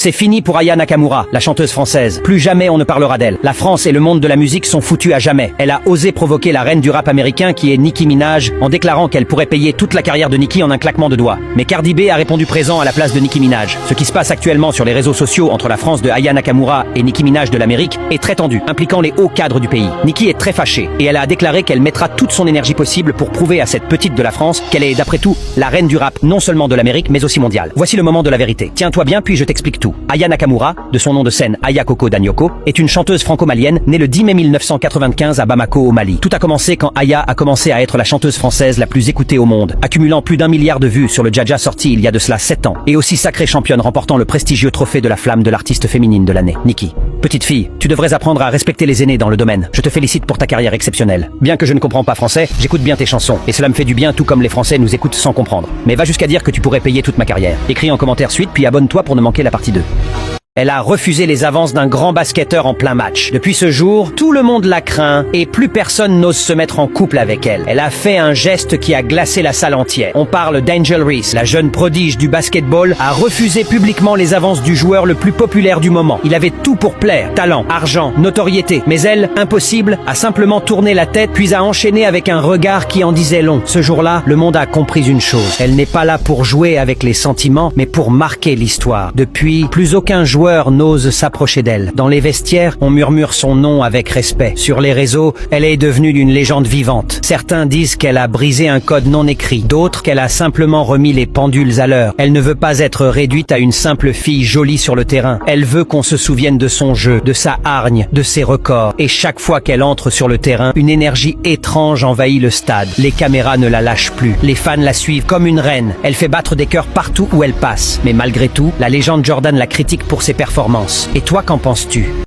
C'est fini pour Aya Nakamura, la chanteuse française. Plus jamais on ne parlera d'elle. La France et le monde de la musique sont foutus à jamais. Elle a osé provoquer la reine du rap américain qui est Nicki Minaj en déclarant qu'elle pourrait payer toute la carrière de Nicki en un claquement de doigts. Mais Cardi B a répondu présent à la place de Nicki Minaj. Ce qui se passe actuellement sur les réseaux sociaux entre la France de Aya Nakamura et Nicki Minaj de l'Amérique est très tendu, impliquant les hauts cadres du pays. Nicki est très fâchée et elle a déclaré qu'elle mettra toute son énergie possible pour prouver à cette petite de la France qu'elle est d'après tout la reine du rap, non seulement de l'Amérique mais aussi mondiale. Voici le moment de la vérité. Tiens-toi bien puis je t'explique tout. Aya Nakamura, de son nom de scène Aya Coco Danyoko, est une chanteuse franco-malienne née le 10 mai 1995 à Bamako au Mali. Tout a commencé quand Aya a commencé à être la chanteuse française la plus écoutée au monde, accumulant plus d'1 milliard de vues sur le Jaja sorti il y a de cela 7 ans, et aussi sacrée championne remportant le prestigieux trophée de la flamme de l'artiste féminine de l'année, Nicki. Petite fille, tu devrais apprendre à respecter les aînés dans le domaine. Je te félicite pour ta carrière exceptionnelle. Bien que je ne comprends pas français, j'écoute bien tes chansons, et cela me fait du bien tout comme les Français nous écoutent sans comprendre. Mais va jusqu'à dire que tu pourrais payer toute ma carrière. Écris en commentaire suite puis abonne-toi pour ne manquer la partie 2. Elle a refusé les avances d'un grand basketteur en plein match. Depuis ce jour, tout le monde la craint et plus personne n'ose se mettre en couple avec elle. Elle a fait un geste qui a glacé la salle entière. On parle d'Angel Reese, la jeune prodige du basketball, a refusé publiquement les avances du joueur le plus populaire du moment. Il avait tout pour plaire, talent, argent, notoriété. Mais elle, impossible, a simplement tourné la tête puis a enchaîné avec un regard qui en disait long. Ce jour-là, le monde a compris une chose. Elle n'est pas là pour jouer avec les sentiments, mais pour marquer l'histoire. Depuis, plus aucun joueur n'ose s'approcher d'elle. Dans les vestiaires, on murmure son nom avec respect. Sur les réseaux, elle est devenue une légende vivante. Certains disent qu'elle a brisé un code non écrit, d'autres qu'elle a simplement remis les pendules à l'heure. Elle ne veut pas être réduite à une simple fille jolie sur le terrain. Elle veut qu'on se souvienne de son jeu, de sa hargne, de ses records. Et chaque fois qu'elle entre sur le terrain, une énergie étrange envahit le stade. Les caméras ne la lâchent plus. Les fans la suivent comme une reine. Elle fait battre des cœurs partout où elle passe. Mais malgré tout, la légende Jordan la critique pour ses performances. Et toi, qu'en penses-tu ?